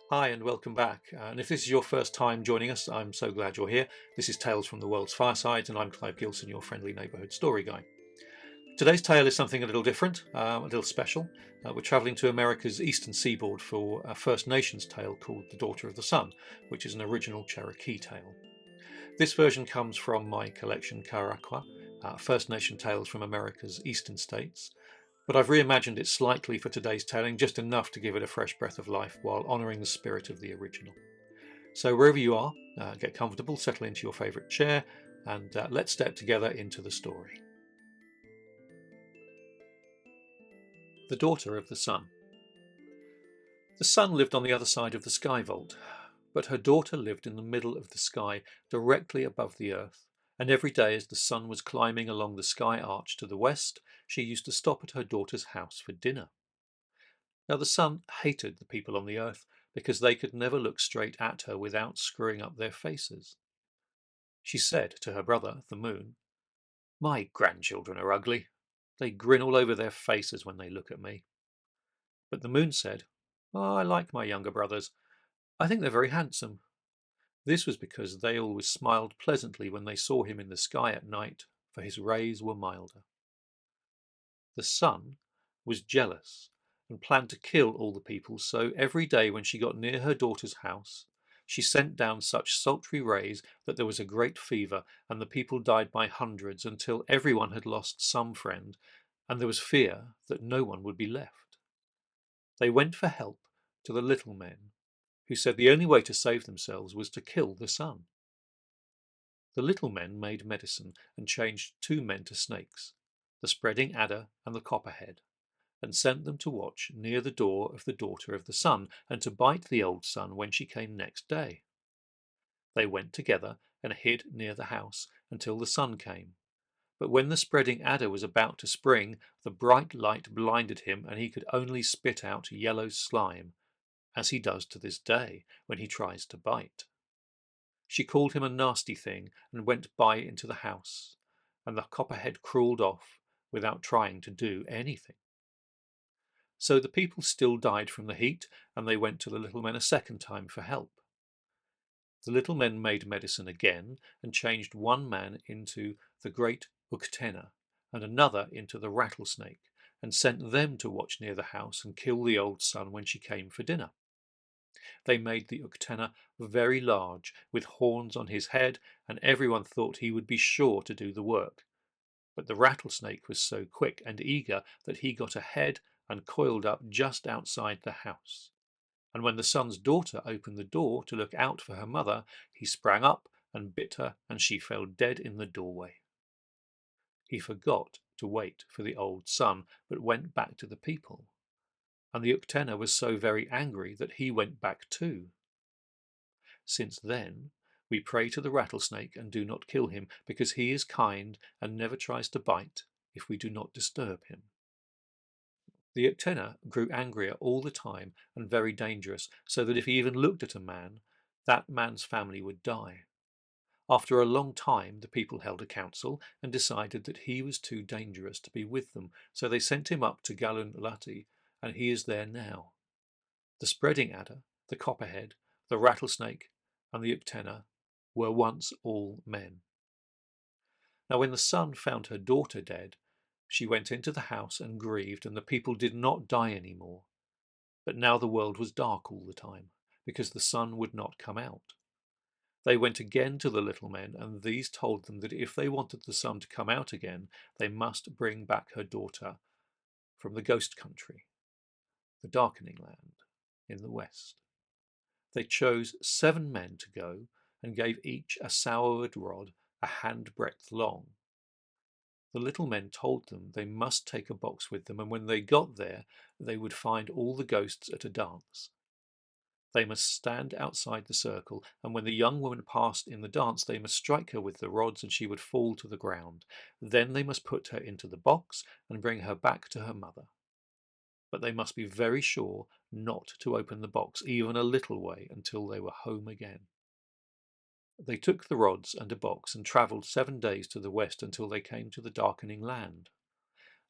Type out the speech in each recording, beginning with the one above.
Hi and welcome back. And if this is your first time joining us, I'm so glad you're here. This is Tales from the World's Firesides, and I'm Clive Gilson, your friendly neighbourhood story guy. Today's tale is something a little different, a little special. We're travelling to America's eastern seaboard for a First Nations tale called The Daughter of the Sun, which is an original Cherokee tale. This version comes from my collection Karakwa, First Nation Tales from America's Eastern States, but I've reimagined it slightly for today's telling, just enough to give it a fresh breath of life while honouring the spirit of the original. So wherever you are, get comfortable, settle into your favourite chair, and let's step together into the story. The Daughter of the Sun. The sun lived on the other side of the sky vault, but her daughter lived in the middle of the sky, directly above the earth, and every day as the sun was climbing along the sky arch to the west, she used to stop at her daughter's house for dinner. Now the sun hated the people on the earth because they could never look straight at her without screwing up their faces. She said to her brother, the moon, "My grandchildren are ugly. They grin all over their faces when they look at me." But the moon said, "Oh, I like my younger brothers. I think they're very handsome." This was because they always smiled pleasantly when they saw him in the sky at night, for his rays were milder. The sun was jealous and planned to kill all the people, so every day when she got near her daughter's house, she sent down such sultry rays that there was a great fever, and the people died by hundreds until everyone had lost some friend, and there was fear that no one would be left. They went for help to the little men, who said the only way to save themselves was to kill the sun. The little men made medicine and changed two men to snakes, the spreading adder and the copperhead, and sent them to watch near the door of the daughter of the sun, and to bite the old sun when she came next day. They went together and hid near the house until the sun came. But when the spreading adder was about to spring, the bright light blinded him, and he could only spit out yellow slime, as he does to this day when he tries to bite. She called him a nasty thing and went by into the house, and the copperhead crawled off without trying to do anything. So the people still died from the heat, and they went to the little men a second time for help. The little men made medicine again and changed one man into the great Uktena and another into the rattlesnake, and sent them to watch near the house and kill the old sun when she came for dinner. They made the Uktena very large, with horns on his head, and everyone thought he would be sure to do the work. But the rattlesnake was so quick and eager that he got ahead and coiled up just outside the house. And when the sun's daughter opened the door to look out for her mother, he sprang up and bit her, and she fell dead in the doorway. He forgot to wait for the old sun, but went back to the people. And the Uktena was so very angry that he went back too. Since then, we pray to the rattlesnake and do not kill him, because he is kind and never tries to bite if we do not disturb him. The Uktena grew angrier all the time and very dangerous, so that if he even looked at a man, that man's family would die. After a long time, the people held a council and decided that he was too dangerous to be with them, so they sent him up to Galunlati, and he is there now. The spreading adder, the copperhead, the rattlesnake, and the Uktena were once all men. Now when the sun found her daughter dead, she went into the house and grieved, and the people did not die any more. But now the world was dark all the time, because the sun would not come out. They went again to the little men, and these told them that if they wanted the sun to come out again, they must bring back her daughter from the ghost country, the darkening land in the west. They chose 7 men to go and gave each a sourwood rod a handbreadth long. The little men told them they must take a box with them, and when they got there, they would find all the ghosts at a dance. They must stand outside the circle, and when the young woman passed in the dance, they must strike her with the rods, and she would fall to the ground. Then they must put her into the box and bring her back to her mother. But they must be very sure not to open the box even a little way until they were home again. They took the rods and a box and travelled 7 days to the west until they came to the darkening land.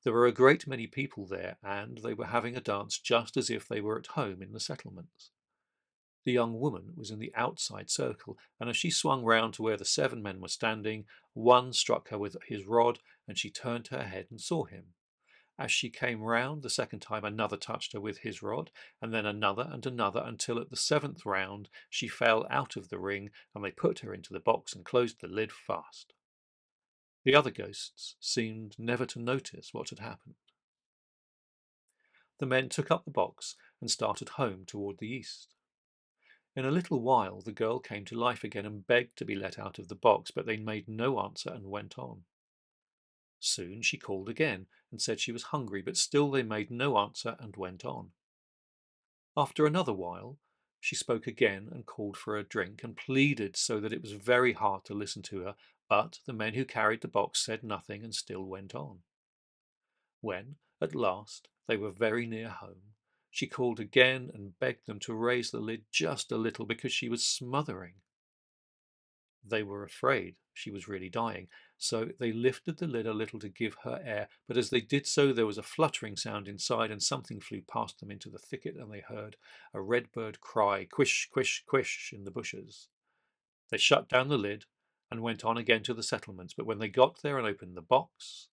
There were a great many people there, and they were having a dance just as if they were at home in the settlements. The young woman was in the outside circle, and as she swung round to where the 7 men were standing, one struck her with his rod, and she turned her head and saw him. As she came round the second time, another touched her with his rod, and then another and another, until at the 7th round she fell out of the ring, and they put her into the box and closed the lid fast. The other ghosts seemed never to notice what had happened. The men took up the box and started home toward the east. In a little while the girl came to life again and begged to be let out of the box, but they made no answer and went on. Soon she called again and said she was hungry, but still they made no answer and went on. After another while, she spoke again and called for a drink and pleaded so that it was very hard to listen to her, but the men who carried the box said nothing and still went on. When, at last, they were very near home, she called again and begged them to raise the lid just a little because she was smothering. They were afraid she was really dying, so they lifted the lid a little to give her air, but as they did so there was a fluttering sound inside, and something flew past them into the thicket, and they heard a redbird cry, "Quish, quish, quish," in the bushes. They shut down the lid and went on again to the settlements, but when they got there and opened the box,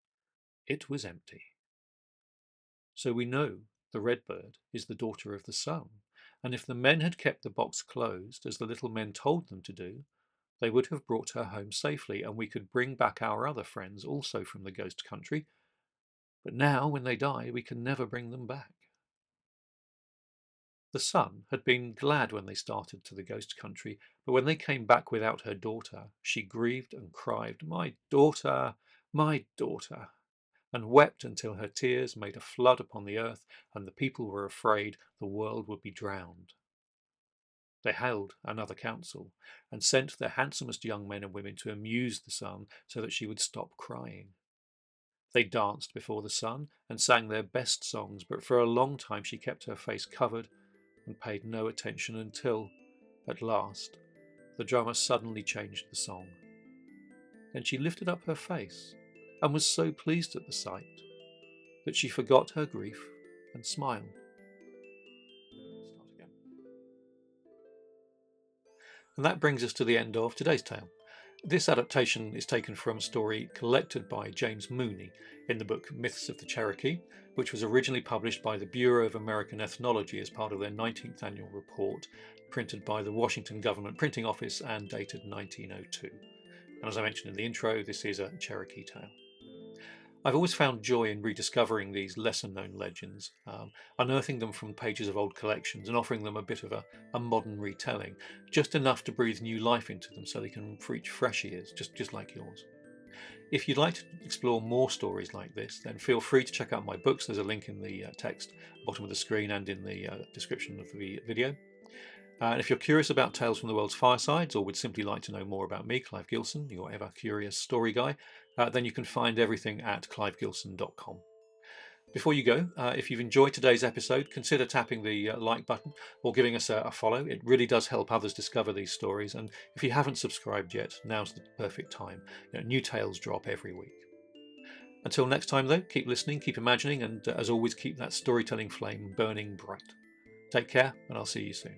it was empty. So we know the redbird is the daughter of the sun, and if the men had kept the box closed, as the little men told them to do, they would have brought her home safely, and we could bring back our other friends also from the ghost country. But now, when they die, we can never bring them back. The sun had been glad when they started to the ghost country, but when they came back without her daughter, she grieved and cried, "My daughter, my daughter," and wept until her tears made a flood upon the earth, and the people were afraid the world would be drowned. They held another council and sent their handsomest young men and women to amuse the sun so that she would stop crying. They danced before the sun and sang their best songs, but for a long time she kept her face covered and paid no attention until, at last, the drummer suddenly changed the song. Then she lifted up her face and was so pleased at the sight that she forgot her grief and smiled. Start again. And that brings us to the end of today's tale. This adaptation is taken from a story collected by James Mooney in the book Myths of the Cherokee, which was originally published by the Bureau of American Ethnology as part of their 19th Annual report, printed by the Washington Government Printing Office and dated 1902. And as I mentioned in the intro, this is a Cherokee tale. I've always found joy in rediscovering these lesser-known legends, unearthing them from pages of old collections and offering them a bit of a modern retelling, just enough to breathe new life into them so they can reach fresh ears, just like yours. If you'd like to explore more stories like this, then feel free to check out my books. There's a link in the text at the bottom of the screen and in the description of the video. And if you're curious about Tales from the World's Firesides, or would simply like to know more about me, Clive Gilson, your ever curious story guy, then you can find everything at clivegilson.com. Before you go, if you've enjoyed today's episode, consider tapping the like button or giving us a follow. It really does help others discover these stories. And if you haven't subscribed yet, now's the perfect time. New tales drop every week. Until next time, though, keep listening, keep imagining, and as always, keep that storytelling flame burning bright. Take care, and I'll see you soon.